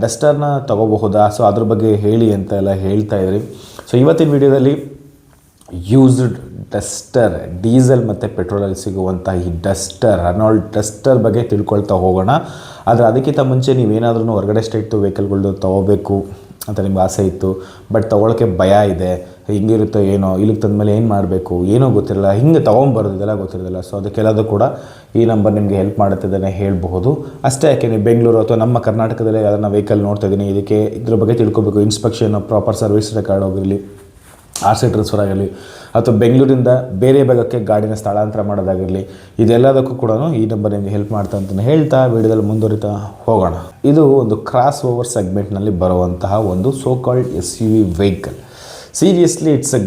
ಡಸ್ಟರ್ನ ತೊಗೋಬಹುದಾ, so ಅದ್ರ ಬಗ್ಗೆ ಹೇಳಿ ಅಂತ ಎಲ್ಲ ಹೇಳ್ತಾ ಇದ್ರಿ. ಸೊ ಇವತ್ತಿನ ವಿಡಿಯೋದಲ್ಲಿ ಯೂಸ್ಡ್ ಡಸ್ಟರ್, ಡೀಸೆಲ್ ಮತ್ತು ಪೆಟ್ರೋಲಲ್ಲಿ ಸಿಗುವಂಥ ಈ ಡಸ್ಟರ್, ರೆನಾಲ್ಡ್ ಡಸ್ಟರ್ ಬಗ್ಗೆ ತಿಳ್ಕೊಳ್ತಾ ಹೋಗೋಣ. ಆದರೆ ಅದಕ್ಕಿಂತ ಮುಂಚೆ ನೀವೇನಾದ್ರೂ ಹೊರಗಡೆ ಸ್ಟೇಟ್ ವೆಹಿಕಲ್ಗಳು ತೊಗೋಬೇಕು ಅಂತ ನಿಮ್ಗೆ ಆಸೆ ಇತ್ತು, ಬಟ್ ತೊಗೊಳಕ್ಕೆ ಭಯ ಇದೆ, ಹಿಂಗಿರುತ್ತೋ ಏನೋ, ಇಲ್ಲಿಗೆ ತಂದಮೇಲೆ ಏನು ಮಾಡಬೇಕು ಏನೋ ಗೊತ್ತಿರಲ್ಲ, ಹಿಂಗೆ ತೊಗೊಂಬರೋದು ಇದೆಲ್ಲ ಗೊತ್ತಿರೋದಿಲ್ಲ. ಸೊ ಅದಕ್ಕೆಲ್ಲದೂ ಕೂಡ ಈ ನಂಬರ್ ನಿಮಗೆ ಹೆಲ್ಪ್ ಮಾಡುತ್ತಿದ್ದೇನೆ ಹೇಳಬಹುದು. ಅಷ್ಟೇ ಯಾಕೆ ನೀವು ಬೆಂಗಳೂರು ಅಥವಾ ನಮ್ಮ ಕರ್ನಾಟಕದಲ್ಲೇ ಯಾರನ್ನ ವೆಹಿಕಲ್ ನೋಡ್ತಾ ಇದ್ದೀನಿ, ಇದ್ರ ಬಗ್ಗೆ ತಿಳ್ಕೊಬೇಕು, ಇನ್ಸ್ಪೆಕ್ಷನ್, ಪ್ರಾಪರ್ ಸರ್ವಿಸ್ ರೆಕಾರ್ಡ್ ಹೋಗಿರಲಿ, ಆರ್ ಸಿ ಟ್ರಾನ್ಸ್ಫರ್ ಆಗಿರಲಿ, ಅಥವಾ ಬೆಂಗಳೂರಿಂದ ಬೇರೆ ಭಾಗಕ್ಕೆ ಗಾಡಿನ ಸ್ಥಳಾಂತರ ಮಾಡೋದಾಗಿರಲಿ, ಇದೆಲ್ಲದಕ್ಕೂ ಕೂಡ ಈ ನಂಬರ್ ನಿಮಗೆ ಹೆಲ್ಪ್ ಮಾಡ್ತಾ ಅಂತಲೇ ಹೇಳ್ತಾ ವಿಡಿಯೋದಲ್ಲಿ ಮುಂದುವರಿತಾ ಹೋಗೋಣ. ಇದು ಒಂದು ಕ್ರಾಸ್ ಓವರ್ ಸೆಗ್ಮೆಂಟ್ನಲ್ಲಿ ಬರುವಂತಹ ಒಂದು so called SUV vehicle. Seriously it's A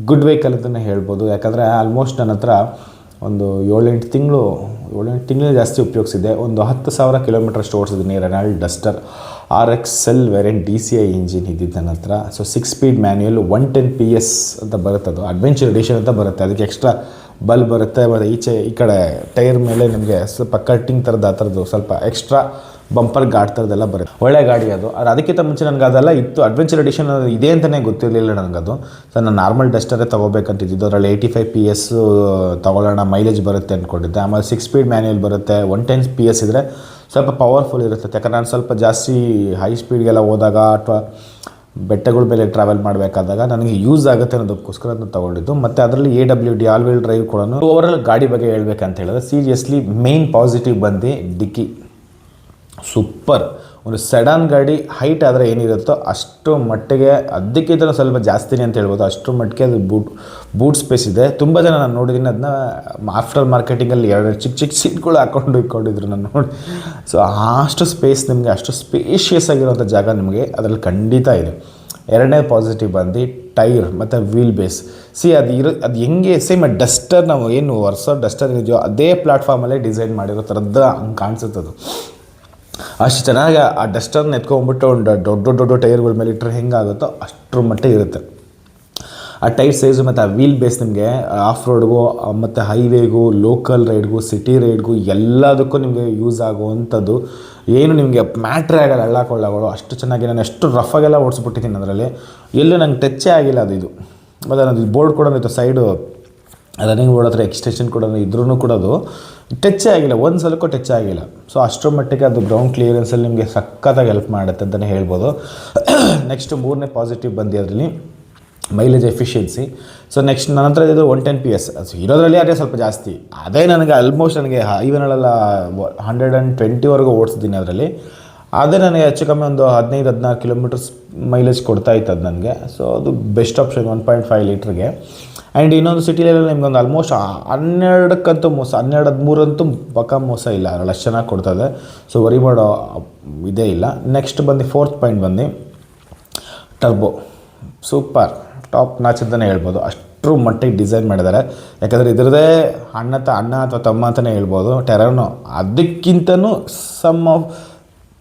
good vehicle ಅಂತಲೇ ಹೇಳ್ಬೋದು. ಯಾಕಂದರೆ ಆಲ್ಮೋಸ್ಟ್ ನನ್ನ ಹತ್ರ ಒಂದು 7-8 ತಿಂಗಳು ಜಾಸ್ತಿ ಉಪಯೋಗಿಸಿದೆ. ಒಂದು 10,000 ಕಿಲೋಮೀಟರ್ ಓಡಿಸಿದ್ದೀನಿ Renault Duster RXL variant DCI engine ಇದ್ದಿದ್ದು ನನ್ನ ಹತ್ರ. ಸೊ 6 ಸ್ಪೀಡ್ ಮ್ಯಾನ್ಯುಯಲ್, 110 PS ಅಂತ ಬರುತ್ತೆ. ಅದು ಅಡ್ವೆಂಚರ್ ಎಡಿಷನ್ ಅಂತ ಬರುತ್ತೆ. ಅದಕ್ಕೆ ಎಕ್ಸ್ಟ್ರಾ ಬಲ್ಬ್ ಬರುತ್ತೆ. ಮತ್ತು ಈ ಕಡೆ ಟೈರ್ ಮೇಲೆ ನಿಮಗೆ ಸ್ವಲ್ಪ ಕಟ್ಟಿಂಗ್ ಥರದ್ದು ಆ ಥರದ್ದು ಸ್ವಲ್ಪ ಎಕ್ಸ್ಟ್ರಾ ಬಂಪರ್ ಗಾಡ್ ಥರದ್ದೆಲ್ಲ ಬರುತ್ತೆ. ಒಳ್ಳೆ ಗಾಡಿ ಅದು. ಅದಕ್ಕಿಂತ ಮುಂಚೆ ನನಗೆ ಅದೆಲ್ಲ ಇತ್ತು, ಅಡ್ವೆಂಚರ್ ಎಡಿಷನ್ ಇದೆ ಅಂತಲೇ ಗೊತ್ತಿರಲಿಲ್ಲ ನನಗದು. ಸೊ ನಾನು ನಾರ್ಮಲ್ ಡಸ್ಟರೇ ತೊಗೋಬೇಕಂತಿದ್ದು. ಅದರಲ್ಲಿ 85 PS ತೊಗೊಳ್ಳೋಣ, ಮೈಲೇಜ್ ಬರುತ್ತೆ ಅಂದ್ಕೊಂಡಿದ್ದೆ. ಆಮೇಲೆ 6 ಸ್ಪೀಡ್ ಮ್ಯಾನ್ಯುಯಲ್ ಬರುತ್ತೆ, 110 PS ಇದ್ದರೆ ಸ್ವಲ್ಪ ಪವರ್ಫುಲ್ ಇರುತ್ತೆ. ಯಾಕಂದರೆ ನಾನು ಸ್ವಲ್ಪ ಜಾಸ್ತಿ ಹೈ ಸ್ಪೀಡ್ಗೆಲ್ಲ ಹೋದಾಗ ಅಥವಾ ಬೆಟ್ಟಗಳ ಮೇಲೆ ಟ್ರಾವೆಲ್ ಮಾಡಬೇಕಾದಾಗ ನನಗೆ ಯೂಸ್ ಆಗುತ್ತೆ ಅನ್ನೋದಕ್ಕೋಸ್ಕರ ಅದನ್ನು ತೊಗೊಂಡಿದ್ದು. ಮತ್ತು ಅದರಲ್ಲಿ AWD ಆಲ್ ವೀಲ್ ಡ್ರೈವ್ ಕೂಡ. ಓವರಾಲ್ ಗಾಡಿ ಬಗ್ಗೆ ಹೇಳ್ಬೇಕಂತ ಹೇಳಿದ್ರೆ ಸೀರಿಯಸ್ಲಿ ಮೇನ್ ಪಾಸಿಟಿವ್ ಬಂದು ಡಿಕ್ಕಿ ಸೂಪರ್. ಒಂದು ಸೆಡಾನ್ ಗಾಡಿ ಹೈಟ್ ಆದರೆ ಏನಿರುತ್ತೋ ಅಷ್ಟು ಮಟ್ಟಿಗೆ, ಅದಕ್ಕಿಂತ ಸ್ವಲ್ಪ ಜಾಸ್ತಿನೇ ಅಂತ ಹೇಳ್ಬೋದು, ಅಷ್ಟು ಮಟ್ಟಿಗೆ ಅದು ಬೂಟ್ ಸ್ಪೇಸ್ ಇದೆ. ತುಂಬ ಜನ ನಾನು ನೋಡಿದ್ದೀನಿ ಅದನ್ನ ಆಫ್ಟರ್ ಮಾರ್ಕೆಟಿಂಗಲ್ಲಿ 2 ಚಿಕ್ಕ ಸೀಟ್ಗಳು ಇಟ್ಕೊಂಡಿದ್ರು ನಾನು ನೋಡಿ. ಸೊ ಅಷ್ಟು ಸ್ಪೇಸ್ ನಿಮಗೆ, ಅಷ್ಟು ಸ್ಪೇಷಿಯಸ್ ಆಗಿರುವಂಥ ಜಾಗ ನಿಮಗೆ ಅದರಲ್ಲಿ ಖಂಡಿತ ಇದೆ. ಎರಡನೇ ಪಾಸಿಟಿವ್ ಬಂದು ಟೈರ್ ಮತ್ತು ವೀಲ್ ಬೇಸ್. ಅದು ಹೆಂಗೆ ಸೇಮ್ ಡಸ್ಟರ್, ನಾವು ಏನು ವರ್ಷ ಡಸ್ಟರ್ ಇದೆಯೋ ಅದೇ ಪ್ಲ್ಯಾಟ್ಫಾರ್ಮಲ್ಲೇ ಡಿಸೈನ್ ಮಾಡಿರೋ ಥರದ್ದು ಹಂಗೆ ಕಾಣಿಸುತ್ತೆ. ಅದು ಅಷ್ಟು ಚೆನ್ನಾಗಿ ಆ ಡಸ್ಟರ್ನ ಎತ್ಕೊಂಡ್ಬಿಟ್ಟು ಒಂದು ದೊಡ್ಡ ಟೈರ್ಗಳ ಮೇಲೆ ಇಟ್ಟರೆ ಹೆಂಗಾಗುತ್ತೋ ಅಷ್ಟರ ಮಟ್ಟಿಗೆ ಇರುತ್ತೆ ಆ ಟೈರ್ ಸೈಜು. ಮತ್ತು ಆ ವೀಲ್ ಬೇಸ್ ನಿಮಗೆ ಆಫ್ ರೋಡ್ಗೂ ಮತ್ತು ಹೈವೇಗೂ, ಲೋಕಲ್ ರೈಡ್ಗೂ, ಸಿಟಿ ರೈಡ್ಗೂ ಎಲ್ಲದಕ್ಕೂ ನಿಮಗೆ ಯೂಸ್ ಆಗುವಂಥದ್ದು. ಏನು ನಿಮಗೆ ಮ್ಯಾಟ್ರೇ ಆಗಲ್ಲ, ಹಳ್ಳಕೊಳ್ಳಗಳು ಅಷ್ಟು ಚೆನ್ನಾಗಿ. ನಾನು ಎಷ್ಟು ರಫಾಗೆಲ್ಲ ಓಡಿಸ್ಬಿಟ್ಟಿದ್ದೀನಿ ಅದರಲ್ಲಿ, ಎಲ್ಲೂ ನಂಗೆ ಟಚ್ಚೇ ಆಗಿಲ್ಲ ಅದು. ಮತ್ತು ಅದು ಬೋರ್ಡ್ ಕೂಡ ಇತ್ತು, ಸೈಡು ರನ್ನಿಂಗ್ ಬೋರ್ಡ್ ಹತ್ರ ಎಕ್ಸ್ಟೆನ್ಷನ್ ಕೂಡ ಇದ್ರೂ ಕೂಡ ಅದು ಟಚ್ಚೇ ಆಗಿಲ್ಲ, ಒಂದು ಸಲಕ್ಕೂ ಟಚ್ ಆಗಿಲ್ಲ. ಸೊ ಅಷ್ಟರ ಮಟ್ಟಿಗೆ ಅದು ಗ್ರೌಂಡ್ ಕ್ಲಿಯರೆನ್ಸಲ್ಲಿ ನಿಮಗೆ ಸಖತ್ತಾಗಿ ಹೆಲ್ಪ್ ಮಾಡುತ್ತೆ ಅಂತಲೇ ಹೇಳ್ಬೋದು. ನೆಕ್ಸ್ಟ್ ಮೂರನೇ ಪಾಸಿಟಿವ್ ಬಂದು ಅದರಲ್ಲಿ ಮೈಲೇಜ್ ಎಫಿಷಿಯನ್ಸಿ. ಸೊ ನೆಕ್ಸ್ಟ್ ನನ್ನ ಹತ್ರ ಇದು 110 PS ಇರೋದ್ರಲ್ಲಿ ಅದೇ ಸ್ವಲ್ಪ ಜಾಸ್ತಿ. ಅದೇ ನನಗೆ ಆಲ್ಮೋಸ್ಟ್ ನನಗೆ ಹೈವೇನಲ್ಲೆಲ್ಲ 120ವರೆಗೂ ಓಡಿಸಿದ್ದೀನಿ ಅದರಲ್ಲಿ. ಅದೇ ನನಗೆ ಹೆಚ್ಚು ಕಮ್ಮಿ ಒಂದು 15-16 ಕಿಲೋಮೀಟರ್ಸ್ ಮೈಲೇಜ್ ಕೊಡ್ತಾಯಿತ್ತು ಅದು ನನಗೆ. ಸೊ ಅದು ಬೆಸ್ಟ್ ಆಪ್ಷನ್ 1.5 ಲೀಟ್ರಿಗೆ. ಆ್ಯಂಡ್ ಇನ್ನೊಂದು ಸಿಟಿಲೆಲ್ಲ ನಿಮ್ಗೊಂದು ಆಲ್ಮೋಸ್ಟ್ 12ಕ್ಕಂತೂ ಮೋಸ, 12-13 ಅಂತೂ ಪಕ್ಕ ಮೋಸ ಇಲ್ಲ, ಅದರಲ್ಲಿ ಅಷ್ಟು ಚೆನ್ನಾಗಿ ಕೊಡ್ತದೆ. ಸೊ ವರಿ ಮಾಡೋ ಇದೇ ಇಲ್ಲ. ನೆಕ್ಸ್ಟ್ ಬಂದು 4th ಪಾಯಿಂಟ್ ಬಂದು ಟರ್ಬೋ. ಸೂಪರ್ ಟಾಪ್ ನಾಚ್ ಅಂತಲೇ ಹೇಳ್ಬೋದು, ಅಷ್ಟರ ಮಟ್ಟಿಗೆ ಡಿಸೈನ್ ಮಾಡಿದ್ದಾರೆ. ಯಾಕಂದರೆ ಇದರದೇ ಅಣ್ಣ ಅಥವಾ ತಮ್ಮ ಅಂತಲೇ ಹೇಳ್ಬೋದು ಟೆರಾನೋ. ಅದಕ್ಕಿಂತನೂ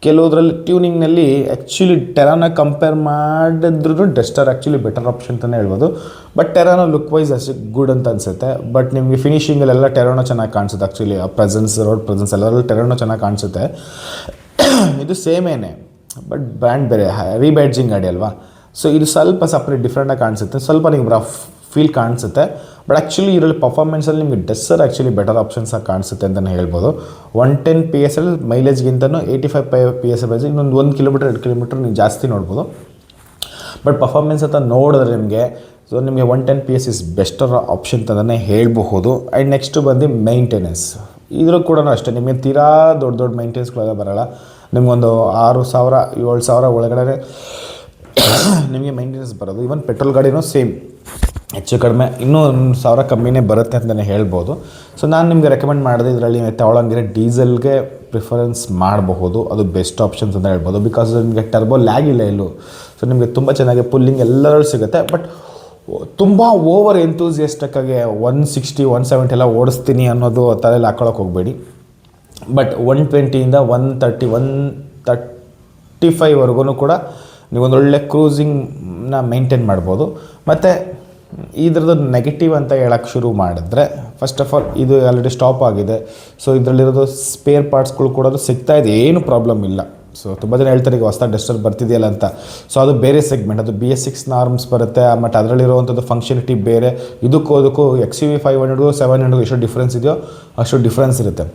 ಕೆಲವುದರಲ್ಲಿ ಟ್ಯೂನಿಂಗ್ನಲ್ಲಿ ಆ್ಯಕ್ಚುಲಿ ಟೆರಾನೋ ಕಂಪೇರ್ ಮಾಡಿದ್ರೂ ಡಸ್ಟರ್ ಆ್ಯಕ್ಚುಲಿ ಬೆಟರ್ ಆಪ್ಷನ್ ಅಂತಲೇ ಹೇಳ್ಬೋದು. ಬಟ್ ಟೆರಾನೋ ಲುಕ್ ವೈಸ್ ಅಷ್ಟು ಗುಡ್ ಅಂತ ಅನಿಸುತ್ತೆ. ಬಟ್ ನಿಮಗೆ ಫಿನಿಷಿಂಗಲ್ಲೆಲ್ಲ ಟೆರಾನೋ ಚೆನ್ನಾಗಿ ಕಾಣಿಸುತ್ತೆ. ಆ್ಯಕ್ಚುಲಿ ಆ ಪ್ರೆಸೆನ್ಸ್, ರೋಡ್ ಪ್ರೆಸೆನ್ಸ್ ಎಲ್ಲರಲ್ಲಿ ಟೆರಾನೋ ಚೆನ್ನಾಗಿ ಕಾಣಿಸುತ್ತೆ. ಇದು ಸೇಮೇನೆ, ಬಟ್ ಬ್ರ್ಯಾಂಡ್ ಬೇರೆ, ರೀಬ್ಯಾಡ್ಜಿಂಗ್ ಗಾಡಿ ಅಲ್ವಾ. ಸೊ ಇದು ಸ್ವಲ್ಪ ಸಪ್ರೇಟ್ ಡಿಫ್ರೆಂಟಾಗಿ ಕಾಣಿಸುತ್ತೆ, ಸ್ವಲ್ಪ ನಿಮ್ಗೆ ರಫ್ ಫೀಲ್ ಕಾಣಿಸುತ್ತೆ. ಬಟ್ ಆ್ಯಕ್ಚುಲಿ ಇದರಲ್ಲಿ ಪರ್ಫಾರ್ಮೆನ್ಸಲ್ಲಿ ನಿಮಗೆ ಡಸ್ಟರ್ ಆ್ಯಕ್ಚುಲಿ ಬೆಟರ್ ಆಪ್ಷನ್ಸಾಗಿ ಕಾಣಿಸುತ್ತೆ ಅಂತಲೇ ಹೇಳ್ಬೋದು. 110 PS ಮೈಲೇಜ್ಗಿಂತನೂ 85 PS ಮೈಲೇಜ್, ಇನ್ನೊಂದು 1 ಕಿಲೋಮೀಟರ್ 2 ಕಿಲೋಮೀಟರ್ ನೀವು ಜಾಸ್ತಿ ನೋಡ್ಬೋದು. ಬಟ್ ಪರ್ಫಾರ್ಮೆನ್ಸ್ ಅಂತ ನೋಡಿದ್ರೆ ನಿಮಗೆ, ಸೊ ನಿಮಗೆ 110 PS ಇಸ್ ಬೆಸ್ಟರ್ ಆಪ್ಷನ್ ಅಂತಲೇ ಹೇಳಬಹುದು. ಆ್ಯಂಡ್ ನೆಕ್ಸ್ಟು ಬಂದು ಮೈಂಟೆನೆನ್ಸ್. ಇದ್ರೂ ಕೂಡ ಅಷ್ಟೇ, ನಿಮಗೆ ತೀರಾ ದೊಡ್ಡ ಮೈಂಟೆನೆನ್ಸ್ಗಳೆಲ್ಲ ಬರೋಲ್ಲ. ನಿಮಗೊಂದು 6,000-7,000 ಒಳಗಡೆ ನಿಮಗೆ ಮೈಂಟೆನೆನ್ಸ್ ಬರೋದು. ಈವನ್ ಪೆಟ್ರೋಲ್ ಗಾಡಿನೂ ಸೇಮ್, ಹೆಚ್ಚು ಕಡಿಮೆ ಇನ್ನೂ 1,000 ಕಮ್ಮಿನೇ ಬರುತ್ತೆ ಅಂತಲೇ ಹೇಳ್ಬೋದು. ಸೊ ನಾನು ನಿಮಗೆ ರೆಕಮೆಂಡ್ ಮಾಡಿದೆ ಇದರಲ್ಲಿ ತಗೊಳ್ಳಂಗಿದ್ರೆ ಡೀಸೆಲ್ಗೆ ಪ್ರಿಫರೆನ್ಸ್ ಮಾಡಬಹುದು, ಅದು ಬೆಸ್ಟ್ ಆಪ್ಷನ್ಸ್ ಅಂತ ಹೇಳ್ಬೋದು. ಬಿಕಾಸ್ ನಿಮಗೆ ಟರ್ಬೋ ಲ್ಯಾಗ್ ಇಲ್ಲ ಎಲ್ಲೂ. ಸೊ ನಿಮಗೆ ತುಂಬ ಚೆನ್ನಾಗಿ ಪುಲ್ಲಿಂಗ್ ಎಲ್ಲರೂ ಸಿಗುತ್ತೆ. ಬಟ್ ತುಂಬ ಓವರ್ ಎಂತೂಸಿಯಸ್ಟಿಕ್ಕಾಗಿ 160-170 ಎಲ್ಲ ಓಡಿಸ್ತೀನಿ ಅನ್ನೋದು ತಲೆಯಲ್ಲಿ ಹಾಕೊಳ್ಳೋಕೆ ಹೋಗಬೇಡಿ. ಬಟ್ 120ಇಂದ 135ವರೆಗೂ ಕೂಡ ನೀವೊಂದೊಳ್ಳೆ ಕ್ರೂಸಿಂಗ್ನ ಮೇಂಟೈನ್ ಮಾಡ್ಬೋದು. ಮತ್ತು ಇದ್ರದ್ದು ನೆಗೆಟಿವ್ ಅಂತ ಹೇಳೋಕ್ಕೆ ಶುರು ಮಾಡಿದ್ರೆ, ಫಸ್ಟ್ ಆಫ್ ಆಲ್ ಇದು ಆಲ್ರೆಡಿ ಸ್ಟಾಪ್ ಆಗಿದೆ. ಸೊ ಇದರಲ್ಲಿರೋದು ಸ್ಪೇರ್ ಪಾರ್ಟ್ಸ್ಗಳು ಕೂಡ ಸಿಗ್ತಾಯಿದೆ, ಏನು ಪ್ರಾಬ್ಲಮ್ ಇಲ್ಲ. ಸೊ ತುಂಬ ಜನ ಹೇಳ್ತಾರೆ ಈಗ ಹೊಸ ಡಸ್ಟರ್ ಬರ್ತಿದೆಯಲ್ಲ ಅಂತ. ಸೊ ಅದು ಬೇರೆ ಸೆಗ್ಮೆಂಟ್, ಅದು BS6 ನಾರ್ಮ್ಸ್ ಬರುತ್ತೆ. ಮತ್ತು ಅದರಲ್ಲಿರುವಂಥದ್ದು ಫಂಕ್ಷನಿಟಿ ಬೇರೆ. ಇದಕ್ಕೂ XUV 500 700 ಎಷ್ಟು ಡಿಫ್ರೆನ್ಸ್ ಇದೆಯೋ ಅಷ್ಟು ಡಿಫ್ರೆನ್ಸ್ ಇರುತ್ತೆ.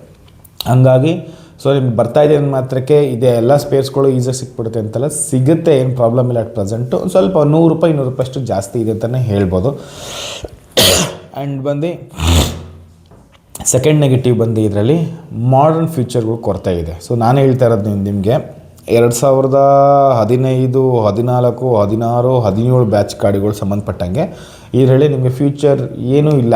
ಹಂಗಾಗಿ ಸೊ ನಿಮ್ಗೆ ಬರ್ತಾ ಇದೆ ಮಾತ್ರಕ್ಕೆ ಇದೆ ಎಲ್ಲ ಸ್ಪೇರ್ಸ್ಗಳು ಈಸಿಯಾಗಿ ಸಿಕ್ಬಿಡುತ್ತೆ ಅಂತಲ್ಲ, ಸಿಗುತ್ತೆ, ಏನು ಪ್ರಾಬ್ಲಮ್ ಇಲ್ಲ. ಅಟ್ ಪ್ರೆಸೆಂಟು ಸ್ವಲ್ಪ ₹100 ಅಷ್ಟು ಜಾಸ್ತಿ ಇದೆ ಅಂತಲೇ ಹೇಳ್ಬೋದು. ಆ್ಯಂಡ್ ಬಂದು ಸೆಕೆಂಡ್ ನೆಗೆಟಿವ್ ಬಂದು ಇದರಲ್ಲಿ ಮಾಡರ್ನ್ ಫೀಚರ್ಗಳು ಕೊರತೆ ಇದೆ. ಸೊ ನಾನು ಹೇಳ್ತಾ ಇರೋದು ನಿಮಗೆ 2015, 14, 16, 17 ಬ್ಯಾಚ್ ಗಾಡಿಗಳು ಸಂಬಂಧಪಟ್ಟಂಗೆ ಇದರಲ್ಲಿ ನಿಮಗೆ ಫ್ಯೂಚರ್ ಏನೂ ಇಲ್ಲ.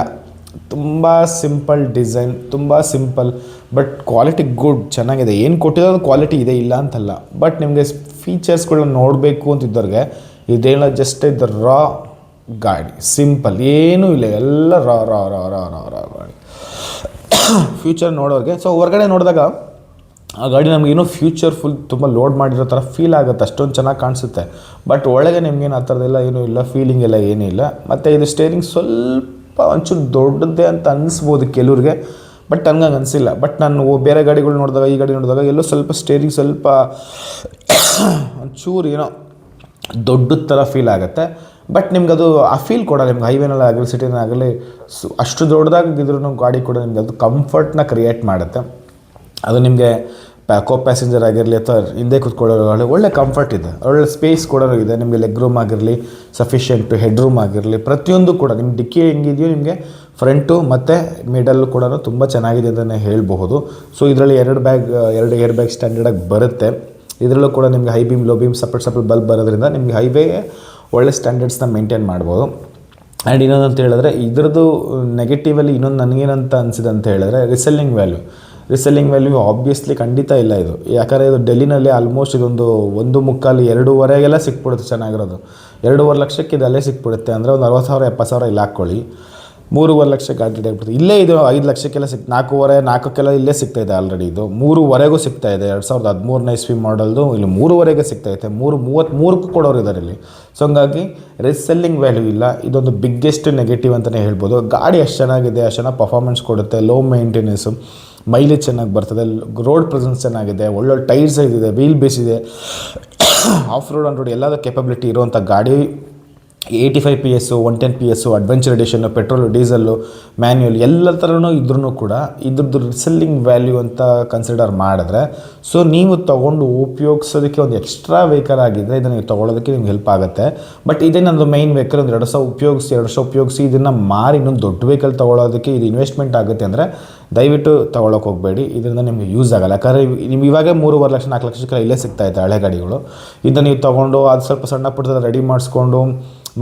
ತುಂಬ ಸಿಂಪಲ್ ಡಿಸೈನ್, ತುಂಬ ಸಿಂಪಲ್, ಬಟ್ ಕ್ವಾಲಿಟಿ ಗುಡ್, ಚೆನ್ನಾಗಿದೆ. ಏನು ಕೊಟ್ಟಿರೋದು ಕ್ವಾಲಿಟಿ ಇದೆ, ಇಲ್ಲ ಅಂತಲ್ಲ. ಬಟ್ ನಿಮಗೆ ಫೀಚರ್ಸ್ಗಳನ್ನ ನೋಡಬೇಕು ಅಂತಿದ್ದವ್ರಿಗೆ ಇದೇನೋ ಜಸ್ಟ್ ಇದು ರಾ ಗಾಡಿ, ಸಿಂಪಲ್, ಏನೂ ಇಲ್ಲ, ಎಲ್ಲ ರಾ ಗಾಡಿ ಫ್ಯೂಚರ್ ನೋಡೋರಿಗೆ. ಸೊ ಹೊರಗಡೆ ನೋಡಿದಾಗ ಆ ಗಾಡಿ ನಮಗೇನೋ ಫ್ಯೂಚರ್ ಫುಲ್ ತುಂಬ ಲೋಡ್ ಮಾಡಿರೋ ಥರ ಫೀಲ್ ಆಗುತ್ತೆ, ಅಷ್ಟೊಂದು ಚೆನ್ನಾಗಿ ಕಾಣಿಸುತ್ತೆ. ಬಟ್ ಒಳಗೆ ನಿಮ್ಗೇನು ಆ ಥರದ್ದೆಲ್ಲ ಏನೂ ಇಲ್ಲ, ಫೀಲಿಂಗ್ ಎಲ್ಲ ಏನೂ ಇಲ್ಲ. ಮತ್ತು ಇದು ಸ್ಟೇರಿಂಗ್ ಸ್ವಲ್ಪ ಒಂಚೂರು ದೊಡ್ಡದೇ ಅಂತ ಅನ್ನಿಸ್ಬೋದು ಕೆಲವ್ರಿಗೆ, ಬಟ್ ನನಗೆ ಅನಿಸಿಲ್ಲ. ಬಟ್ ನಾನು ಬೇರೆ ಗಾಡಿಗಳು ನೋಡಿದಾಗ, ಈ ಗಾಡಿ ನೋಡಿದಾಗ ಎಲ್ಲೋ ಸ್ವಲ್ಪ ಸ್ಟೇರಿಂಗ್ ಸ್ವಲ್ಪ ಒಂಚೂರು ಏನೋ ದೊಡ್ಡದ ಥರ ಫೀಲ್ ಆಗುತ್ತೆ. ಬಟ್ ನಿಮ್ಗೆ ಅದು ಆ ಫೀಲ್ ಕೊಡೋಲ್ಲ. ನಿಮ್ಗೆ ಹೈವೇನಲ್ಲಿ ಆಗಲಿ ಸಿಟಿನಾಗಲಿ ಅಷ್ಟು ದೊಡ್ಡದಾಗಿದ್ರೂ ಗಾಡಿ ಕೂಡ ನಿಮಗೆ ಅದು ಕಂಫರ್ಟ್ನ ಕ್ರಿಯೇಟ್ ಮಾಡುತ್ತೆ. ಅದು ನಿಮಗೆ ಕೋ ಪ್ಯಾಸೆಂಜರ್ ಆಗಿರಲಿ ಅಥವಾ ಹಿಂದೆ ಕೂತ್ಕೊಳ್ಳೋರು ಒಳ್ಳೆ ಕಂಫರ್ಟ್ ಇದೆ, ಒಳ್ಳೆ ಸ್ಪೇಸ್ ಕೂಡ ಇದೆ. ನಿಮಗೆ ಲೆಗ್ ರೂಮ್ ಆಗಿರಲಿ, ಸಫಿಷಿಯೆಂಟು ಹೆಡ್ ರೂಮ್ ಆಗಿರಲಿ, ಪ್ರತಿಯೊಂದು ಕೂಡ ನಿಮ್ಮ ಡಿಕ್ಕಿ ಹೆಂಗಿದೆಯೋ ನಿಮಗೆ ಫ್ರಂಟು ಮತ್ತು ಮಿಡಲ್ಲು ಕೂಡ ತುಂಬ ಚೆನ್ನಾಗಿದೆ ಅಂತಲೇ ಹೇಳಬಹುದು. ಸೊ ಇದರಲ್ಲಿ 2 ಏರ್ ಬ್ಯಾಗ್ ಸ್ಟ್ಯಾಂಡರ್ಡಾಗಿ ಬರುತ್ತೆ. ಇದರಲ್ಲೂ ಕೂಡ ನಿಮಗೆ high beam, low beam, separate bulb ಬರೋದ್ರಿಂದ ನಿಮಗೆ ಹೈವೇಗೆ ಒಳ್ಳೆ ಸ್ಟ್ಯಾಂಡರ್ಡ್ಸ್ನ ಮೇಂಟೈನ್ ಮಾಡ್ಬೋದು. ಆ್ಯಂಡ್ ಇನ್ನೊಂದು ಅಂತ ಹೇಳಿದ್ರೆ ಇದ್ರದ್ದು ನೆಗೆಟಿವಲ್ಲಿ ಇನ್ನೊಂದು ನನಗೇನಂತ ಅನಿಸಿದೆ ಅಂತ ಹೇಳಿದ್ರೆ ರಿಸೆಲ್ಲಿಂಗ್ ವ್ಯಾಲ್ಯೂ ಆಬ್ವಿಯಸ್ಲಿ ಖಂಡಿತ ಇಲ್ಲ ಇದು. ಯಾಕಂದರೆ ಇದು ಡೆಲ್ಲಿನಲ್ಲಿ ಆಲ್ಮೋಸ್ಟ್ ಇದೊಂದು 1.25, 2.5 ಸಿಕ್ಬಿಡುತ್ತೆ ಚೆನ್ನಾಗಿರೋದು. 2.5 ಲಕ್ಷಕ್ಕೆ ಇದು ಅಲ್ಲೇ ಸಿಕ್ಬಿಡುತ್ತೆ. ಅಂದರೆ ಒಂದು 60,000 70,000 ಇಲ್ಲಿ ಹಾಕ್ಕೊಳ್ಳಿ, 3.5 ಲಕ್ಷ ಗಾಡಿ ಆಗ್ಬಿಡುತ್ತೆ. ಇಲ್ಲೇ ಇದು 5 ಲಕ್ಷಕ್ಕೆಲ್ಲ 4.5 ಇಲ್ಲೇ ಸಿಗ್ತಾಯಿದೆ ಆಲ್ರೆಡಿ. ಇದು 3.5 ಸಿಗ್ತಾಯಿದೆ. 2013 ಇಸ್ವಿ ಮಾಡಲ್ದು ಇಲ್ಲಿ 3.5 ಸಿಗ್ತಾಯಿದೆ. 3.33 ಕೊಡೋರು ಇದ್ದಾರೆ ಇಲ್ಲಿ. ಸೊ ಹಂಗಾಗಿ ರಿಸೆಲ್ಲಿಂಗ್ ವ್ಯಾಲ್ಯೂ ಇಲ್ಲ. ಇದೊಂದು ಬಿಗ್ಗೆಸ್ಟ್ ನೆಗೆಟಿವ್ ಅಂತಲೇ ಹೇಳ್ಬೋದು. ಗಾಡಿ ಅಷ್ಟು ಚೆನ್ನಾಗಿದೆ, ಅಷ್ಟು ಚೆನ್ನಾಗಿ ಪರ್ಫಾರ್ಮೆನ್ಸ್ ಕೊಡುತ್ತೆ, ಲೋ ಮೇಂಟೆನೆನ್ಸು, ಮೈಲೇಜ್ ಚೆನ್ನಾಗಿ ಬರ್ತದೆ, ರೋಡ್ ಪ್ರೆಸೆನ್ಸ್ ಚೆನ್ನಾಗಿದೆ, ಒಳ್ಳೊಳ್ಳೆ ಟೈರ್ಸ್ ಇದೆ, ವೀಲ್ ಬೇಸ್ ಇದೆ, ಆಫ್ ರೋಡ್ ಆನ್ ರೋಡ್ ಎಲ್ಲದೂ ಕೆಪಬಿಲಿಟಿ ಇರುವಂಥ ಗಾಡಿ. 85 PS, 110 PS, adventure ಎಡಿಷನ್ನು, petrol, diesel, manual ಎಲ್ಲ ಥರನೂ ಇದ್ರೂ ಕೂಡ ಇದ್ರದ್ದು ರಿಸೆಲ್ಲಿಂಗ್ ವ್ಯಾಲ್ಯೂ ಅಂತ ಕನ್ಸಿಡರ್ ಮಾಡಿದ್ರೆ, ಸೊ ನೀವು ತೊಗೊಂಡು ಉಪಯೋಗಿಸೋದಕ್ಕೆ ಒಂದು ಎಕ್ಸ್ಟ್ರಾ ವೆಹಿಕಲ್ ಆಗಿದ್ದರೆ ಇದನ್ನು ನೀವು ತೊಗೊಳೋದಕ್ಕೆ ನಿಮ್ಗೆ ಹೆಲ್ಪ್ ಆಗುತ್ತೆ. ಬಟ್ ಇದೇ ನನ್ನದು ಮೈನ್ ವೆಹಿಕಲ್, ಒಂದು 2 ವರ್ಷ ಉಪಯೋಗಿಸಿ ಇದನ್ನು ಮಾರಿ ಇನ್ನೊಂದು ದೊಡ್ಡ ವೆಹಿಕಲ್ ತೊಗೊಳೋದಕ್ಕೆ ಇದು ಇನ್ವೆಸ್ಟ್ಮೆಂಟ್ ಆಗುತ್ತೆ ಅಂದರೆ ದಯವಿಟ್ಟು ತೊಗೊಳಕ್ಕೆ ಹೋಗಬೇಡಿ. ಇದರಿಂದ ನಿಮಗೆ ಯೂಸ್ ಆಗೋಲ್ಲ. ಯಾಕಂದರೆ ನಿಮ್ಗೆ ಇವಾಗ 3.5 ಲಕ್ಷ 4 ಲಕ್ಷಕ್ಕೆಲ್ಲ ಇಲ್ಲೇ ಸಿಗ್ತಾಯಿದೆ ಹಳೆ ಗಾಡಿಗಳು. ಇದನ್ನು ನೀವು ತೊಗೊಂಡು ಅದು ಸ್ವಲ್ಪ ಸಣ್ಣ ಪುಟ್ಟದ ರೆಡಿ ಮಾಡಿಸ್ಕೊಂಡು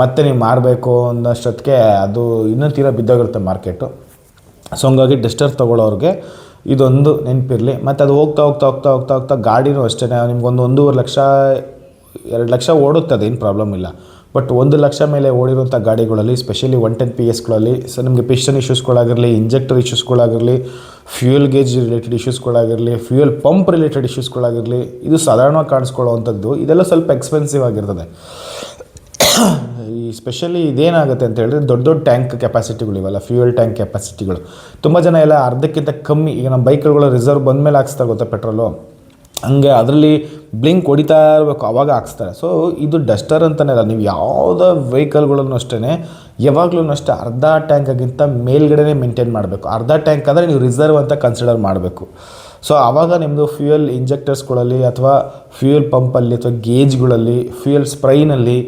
ಮತ್ತೆ ನೀವು ಮಾರಬೇಕು ಅನ್ನೋಷ್ಟೊತ್ತಿಗೆ ಅದು ಇನ್ನೂ ತೀರಾ ಬಿದ್ದೋಗಿರುತ್ತೆ ಮಾರ್ಕೆಟು. ಸೊ ಹಂಗಾಗಿ ಡಸ್ಟರ್ ತೊಗೊಳ್ಳೋರಿಗೆ ಇದೊಂದು ನೆನಪಿರಲಿ. ಮತ್ತು ಅದು ಹೋಗ್ತಾ ಗಾಡಿನೂ ಅಷ್ಟೇ ನಿಮ್ಗೊಂದು 1.5 ಲಕ್ಷ 2 ಲಕ್ಷ ಓಡುತ್ತೆ, ಅದೇನು ಪ್ರಾಬ್ಲಮ್ ಇಲ್ಲ. ಬಟ್ 1 ಲಕ್ಷ ಮೇಲೆ ಓಡಿರೋಂಥ ಗಾಡಿಗಳಲ್ಲಿ ಸ್ಪೆಷಲಿ 110 PSಗಳಲ್ಲಿ ಸೊ ನಿಮಗೆ ಪಿಸ್ಟನ್ ಇಶ್ಯೂಸ್ಗಳಾಗಿರಲಿ, ಇಂಜೆಕ್ಟರ್ ಇಶ್ಯೂಸ್ಗಳಾಗಿರಲಿ, ಫ್ಯೂಯಲ್ ಗೇಜ್ ರಿಲೇಟೆಡ್ ಇಶ್ಯೂಸ್ಗಳಾಗಿರಲಿ, ಫ್ಯೂಯಲ್ ಪಂಪ್ ರಿಲೇಟೆಡ್ ಇಶ್ಯೂಸ್ಗಳಾಗಿರಲಿ, ಇದು ಸಾಧಾರಣವಾಗಿ ಕಾಣಿಸ್ಕೊಳ್ಳೋವಂಥದ್ದು. ಇದೆಲ್ಲ ಸ್ವಲ್ಪ ಎಕ್ಸ್ಪೆನ್ಸಿವ್ ಆಗಿರ್ತದೆ. ಈ ಸ್ಪೆಷಲಿ ಇದೇನಾಗುತ್ತೆ ಅಂತ ಹೇಳಿದ್ರೆ ದೊಡ್ಡ ಟ್ಯಾಂಕ್ ಕೆಪಾಸಿಟಿಗಳು ಇವೆಲ್ಲ, ಫ್ಯೂಯಲ್ ಟ್ಯಾಂಕ್ ಕೆಪಾಸಿಟಿಗಳು. ತುಂಬ ಜನ ಎಲ್ಲ ಅರ್ಧಕ್ಕಿಂತ ಕಮ್ಮಿ, ಈಗ ನಮ್ಮ ಬೈಕ್ಗಳು ರಿಸರ್ವ್ ಬಂದಮೇಲೆ ಹಾಕ್ಸ್ತಾರೆ ಗೊತ್ತಾ ಪೆಟ್ರೋಲು, ಹಂಗೆ ಅದರಲ್ಲಿ ಬ್ಲಿಂಕ್ ಹೊಡಿತಾ ಇರಬೇಕು, ಆವಾಗ ಹಾಕ್ಸ್ತಾರೆ. ಸೊ ಇದು ಡಸ್ಟರ್ ಅಂತಲೇ ಅಲ್ಲ, ನೀವು ಯಾವುದೇ ವೆಹಿಕಲ್ಗಳನ್ನು ಅಷ್ಟೇ ಯಾವಾಗಲೂ ಅಷ್ಟೇ ಅರ್ಧ ಟ್ಯಾಂಕಿಗಿಂತ ಮೇಲ್ಗಡೆ ಮೇಂಟೈನ್ ಮಾಡಬೇಕು. ಅರ್ಧ ಟ್ಯಾಂಕ್ ಅಂದರೆ ನೀವು ರಿಸರ್ವ್ ಅಂತ ಕನ್ಸಿಡರ್ ಮಾಡಬೇಕು. ಸೊ ಆವಾಗ ನಿಮ್ಮದು ಫ್ಯೂಯಲ್ ಇಂಜೆಕ್ಟರ್ಸ್ಗಳಲ್ಲಿ ಅಥವಾ ಫ್ಯೂಯಲ್ ಪಂಪಲ್ಲಿ ಅಥವಾ ಗೇಜ್ಗಳಲ್ಲಿ, ಫ್ಯೂಯಲ್ ಸ್ಪ್ರೈನಲ್ಲಿ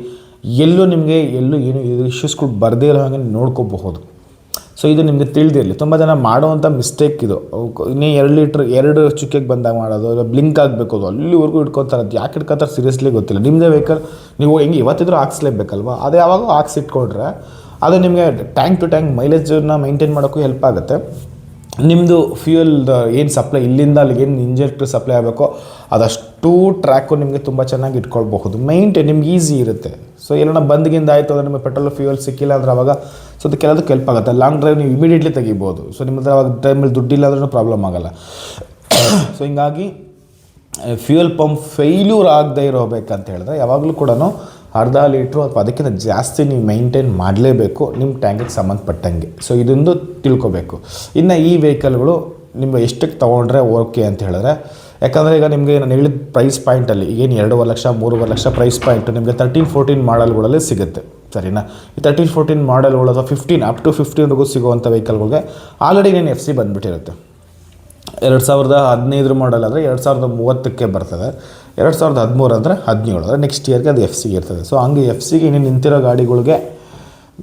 ಎಲ್ಲೂ ಏನು ಇಶ್ಯೂಸ್ಗಳು ಬರದೇ ಇರೋ ಹಾಗೆ ನೋಡ್ಕೋಬಹುದು. ಸೊ ಇದು ನಿಮಗೆ ತಿಳಿದಿರಲಿ. ತುಂಬ ಜನ ಮಾಡೋವಂಥ ಮಿಸ್ಟೇಕ್ ಇದು. ಇನ್ನೇ 2 ಲೀಟ್ರ್ 2 ಚುಕ್ಕೆಗೆ ಬಂದಾಗ ಮಾಡೋದು, ಇಲ್ಲ ಬ್ಲಿಂಕ್ ಆಗಬೇಕು, ಅದು ಅಲ್ಲಿವರೆಗೂ ಇಟ್ಕೊತಾರೆ. ಅದು ಯಾಕೆ ಇಟ್ಕೊತಾರೆ ಸೀರಿಯಸ್ಲಿ ಗೊತ್ತಿಲ್ಲ. ನಿಮ್ಮದೇ ವೆಹಿಕಲ್ ನೀವು ಹೆಂಗೆ ಇವತ್ತಿದ್ರೂ ಹಾಕ್ಸ್ಲೇಬೇಕಲ್ವ, ಅದು ಯಾವಾಗ ಹಾಕ್ಸಿಟ್ಕೊಂಡ್ರೆ ಅದು ನಿಮಗೆ ಟ್ಯಾಂಕ್ ಟು ಟ್ಯಾಂಕ್ ಮೈಲೇಜನ್ನು ಮೈಂಟೈನ್ ಮಾಡೋಕ್ಕೂ ಹೆಲ್ಪ್ ಆಗುತ್ತೆ. ನಿಮ್ಮದು ಫ್ಯೂಯಲ್ ಏನು ಸಪ್ಲೈ ಇಲ್ಲಿಂದ ಅಲ್ಲಿಗೆ ಏನು ಇಂಜೆಕ್ಟ್ರ್ ಸಪ್ಲೈ ಆಗಬೇಕೋ ಅದಷ್ಟು ಟ್ರ್ಯಾಕು ನಿಮಗೆ ತುಂಬ ಚೆನ್ನಾಗಿ ಇಟ್ಕೊಳ್ಬಹುದು. ಮೈಂಟೈನ್ ನಿಮ್ಗೆ ಈಸಿ ಇರುತ್ತೆ. ಸೊ ಎಲ್ಲನ ಬಂದ್ಗಿಂದ ಆಯಿತು ಅಂದರೆ ನಿಮಗೆ ಪೆಟ್ರೋಲ್ ಫ್ಯೂಯಲ್ ಸಿಕ್ಕಿಲ್ಲ ಅಂದರೆ ಅವಾಗ ಸೊ ಅದಕ್ಕೆ ಕೆಲದಕ್ಕೆ ಹೆಲ್ಪ್ ಆಗುತ್ತೆ. ಲಾಂಗ್ ಡ್ರೈವ್ ನೀವು ಇಮಿಡಿಯೇಟ್ಲಿ ತೆಗಿಬೋದು. ಸೊ ನಿಮ್ಮ ಹತ್ರ ಅವಾಗ ಟೈಮಲ್ಲಿ ದುಡ್ಡಿಲ್ಲ ಅಂದ್ರೂ ಪ್ರಾಬ್ಲಮ್ ಆಗೋಲ್ಲ. ಸೊ ಹಿಂಗಾಗಿ ಫ್ಯೂಯಲ್ ಪಂಪ್ ಫೇಲ್ಯೂರ್ ಆಗದೇ ಇರೋಬೇಕಂತ ಹೇಳಿದ್ರೆ ಯಾವಾಗಲೂ ಕೂಡ ಅರ್ಧ ಲೀಟ್ರು ಅಥವಾ ಅದಕ್ಕಿಂತ ಜಾಸ್ತಿ ನೀವು ಮೈಂಟೈನ್ ಮಾಡಲೇಬೇಕು ನಿಮ್ಮ ಟ್ಯಾಂಕಿಗೆ ಸಂಬಂಧಪಟ್ಟಂಗೆ. ಸೊ ಇದೊಂದು ತಿಳ್ಕೊಬೇಕು. ಇನ್ನು ಈ ವೆಹಿಕಲ್ಗಳು ನಿಮ್ಮ ಎಷ್ಟಕ್ಕೆ ತೊಗೊಂಡ್ರೆ ಓಕೆ ಅಂತ ಹೇಳಿದ್ರೆ, ಯಾಕಂದರೆ ಈಗ ನಿಮಗೆ ನಾನು ಹೇಳಿದ ಪ್ರೈಸ್ ಪಾಯಿಂಟಲ್ಲಿ ಏನು 2.5 ಲಕ್ಷ 3.5 ಲಕ್ಷ ಪ್ರೈಸ್ ಪಾಯಿಂಟು ನಿಮಗೆ 13-14 ಮಾಡಲ್ಗಳಲ್ಲಿ ಸಿಗುತ್ತೆ, ಸರಿನಾ. ಈ 13-14 ಮಾಡಲ್ಗಳು ಅಥವಾ 15 ಅಪ್ ಟು 15ವರೆಗೂ ಸಿಗುವಂಥ ವೆಹಿಕಲ್ಗಳಿಗೆ ಆಲ್ರೆಡಿ ನೀನು FC ಬಂದುಬಿಟ್ಟಿರುತ್ತೆ. 2015 ಮಾಡಲ್ ಆದರೆ 2030ಕ್ಕೆ ಬರ್ತದೆ, 2013 ಅಂದರೆ 17 ಅಂದರೆ ನೆಕ್ಸ್ಟ್ ಇಯರ್ಗೆ ಅದು FC ಇರ್ತದೆ. ಸೊ ಹಂಗೆ FCಗೆ ಇನ್ನೂ ನಿಂತಿರೋ ಗಾಡಿಗಳಿಗೆ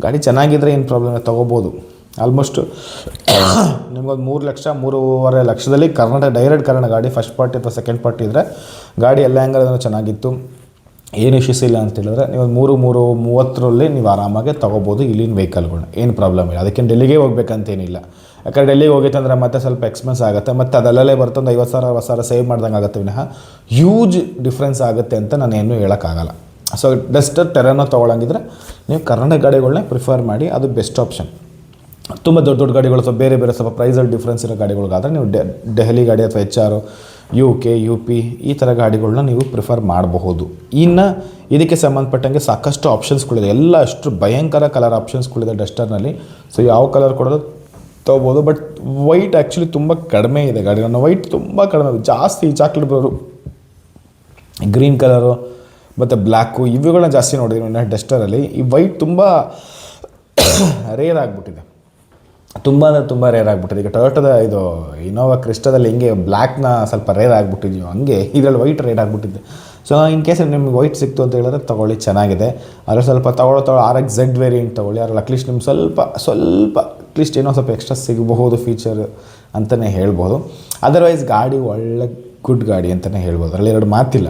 ಗಾಡಿ ಚೆನ್ನಾಗಿದ್ದರೆ ಏನು ಪ್ರಾಬ್ಲಮ್ ತೊಗೋಬೋದು. ಆಲ್ಮೋಸ್ಟು ನಿಮ್ಗೊಂದು 3 ಲಕ್ಷ 3.5 ಲಕ್ಷದಲ್ಲಿ ಡೈರೆಕ್ಟ್ ಕರ್ನಾಟಕ ಗಾಡಿ ಫಸ್ಟ್ ಪಾರ್ಟಿ ಅಥವಾ ಸೆಕೆಂಡ್ ಪಾರ್ಟಿ ಇದ್ದರೆ ಗಾಡಿ ಎಲ್ಲ ಆ್ಯಂಗಲ್ ಚೆನ್ನಾಗಿತ್ತು, ಏನು ಇಶ್ಯೂಸ್ ಇಲ್ಲ ಅಂತ ಹೇಳಿದ್ರೆ ನೀವು 3-30ರಲ್ಲಿ ನೀವು ಆರಾಮಾಗಿ ತೊಗೋಬೋದು ಇಲ್ಲಿನ ವೆಹಿಕಲ್ಗಳನ್ನ, ಏನು ಪ್ರಾಬ್ಲಮ್ ಇಲ್ಲ. ಅದಕ್ಕೆ ಡೆಲ್ಲಿಗೆ ಹೋಗ್ಬೇಕಂತೇನಿಲ್ಲ. ಯಾಕಂದರೆ ಡೆಲ್ಲಿಗೆ ಹೋಗಿತ್ತಂದರೆ ಮತ್ತೆ ಸ್ವಲ್ಪ ಎಕ್ಸ್ಪೆನ್ಸ್ ಆಗುತ್ತೆ, ಮತ್ತು ಅದಲ್ಲೇ ಬರ್ತಂದು 50,000-60,000 ಸೇವ್ ಮಾಡ್ದಂಗೆ ಆಗುತ್ತೆ ವಿನಃ ಹ್ಯೂಜ್ ಡಿಫ್ರೆನ್ಸ್ ಆಗುತ್ತೆ ಅಂತ ನಾನು ಏನೂ ಹೇಳೋಕ್ಕಾಗಲ್ಲ. ಸೊ ಡಸ್ಟರ್ ಟೆರನೋ ತೊಗೊಳಂಗಿದ್ರೆ ನೀವು ಕರ್ನಾಟಕ ಗಾಡಿಗಳನ್ನೇ ಪ್ರಿಫರ್ ಮಾಡಿ, ಅದು ಬೆಸ್ಟ್ ಆಪ್ಷನ್. ತುಂಬ ದೊಡ್ಡ ಗಾಡಿಗಳು ಅಥವಾ ಬೇರೆ ಸ್ವಲ್ಪ ಪ್ರೈಸಲ್ಲಿ ಡಿಫ್ರೆನ್ಸ್ ಇರೋ ಗಾಡಿಗಳಿಗಾದರೆ ನೀವು ದೆಹಲಿ ಗಾಡಿ ಅಥವಾ HR, UK, UP ಈ ಥರ ಗಾಡಿಗಳನ್ನ ನೀವು ಪ್ರಿಫರ್ ಮಾಡಬಹುದು. ಇನ್ನು ಇದಕ್ಕೆ ಸಂಬಂಧಪಟ್ಟಂಗೆ ಸಾಕಷ್ಟು ಆಪ್ಷನ್ಸ್ಗಳಿದೆ, ಎಲ್ಲ ಅಷ್ಟು ಭಯಂಕರ ಕಲರ್ ಆಪ್ಷನ್ಸ್ಗಳಿದೆ ಡಸ್ಟರ್ನಲ್ಲಿ. ಸೊ ಯಾವ ಕಲರ್ ಕೊಡೋದು ತೊಗೋಬೋದು. ಬಟ್ ವೈಟ್ ಆ್ಯಕ್ಚುಲಿ ತುಂಬ ಕಡಿಮೆ ಇದೆ ಗಾಡಿ, ನನ್ನ ವೈಟ್ ತುಂಬ ಕಡಿಮೆ, ಜಾಸ್ತಿ ಚಾಕ್ಲೇಟ್ ಬರೋರು ಗ್ರೀನ್ ಕಲರು ಮತ್ತು ಬ್ಲ್ಯಾಕು ಇವುಗಳನ್ನ ಜಾಸ್ತಿ ನೋಡಿದ್ದೀನಿ ಡಸ್ಟರಲ್ಲಿ. ಈ ವೈಟ್ ತುಂಬ ರೇರ್ ಆಗಿಬಿಟ್ಟಿದೆ, ತುಂಬ ಅಂದರೆ ತುಂಬ ರೇರ್ ಆಗಿಬಿಟ್ಟಿದೆ. ಈಗ ಟೊಯೋಟದ ಇದು ಇನೋವಾ ಕ್ರಿಸ್ಟಾದಲ್ಲಿ ಹೆಂಗೆ ಬ್ಲ್ಯಾಕ್ನ ಸ್ವಲ್ಪ ರೇರ್ ಆಗಿಬಿಟ್ಟಿದ್ಯೋ ಹಂಗೆ ಇದರಲ್ಲಿ ವೈಟ್ ರೇರ್ ಆಗಿಬಿಟ್ಟಿದೆ. ಸೊ ಇನ್ ಕೇಸ್ ನಿಮ್ಗೆ ವೈಟ್ ಸಿಕ್ತು ಅಂತ ಹೇಳಿದ್ರೆ ತೊಗೊಳ್ಳಿ, ಚೆನ್ನಾಗಿದೆ. ಅದ್ರಲ್ಲಿ ಸ್ವಲ್ಪ ತೊಗೊಳ್ಳೋ RX-Z ವೇರಿಯಂಟ್ ತೊಗೊಳ್ಳಿ, ಅದ್ರಲ್ಲಿ ಅಟ್ಲೀಸ್ಟ್ ನಿಮ್ಗೆ ಸ್ವಲ್ಪ ಅಟ್ಲೀಸ್ಟ್ ಏನೋ ಸ್ವಲ್ಪ ಎಕ್ಸ್ಟ್ರಾ ಸಿಗಬಹುದು ಫೀಚರ್ ಅಂತಲೇ ಹೇಳ್ಬೋದು. ಅದರ್ವೈಸ್ ಗಾಡಿ ಒಳ್ಳೆ ಗುಡ್ ಗಾಡಿ ಅಂತಲೇ ಹೇಳ್ಬೋದು, ಅದರಲ್ಲಿ ಎರಡು ಮಾತಿಲ್ಲ.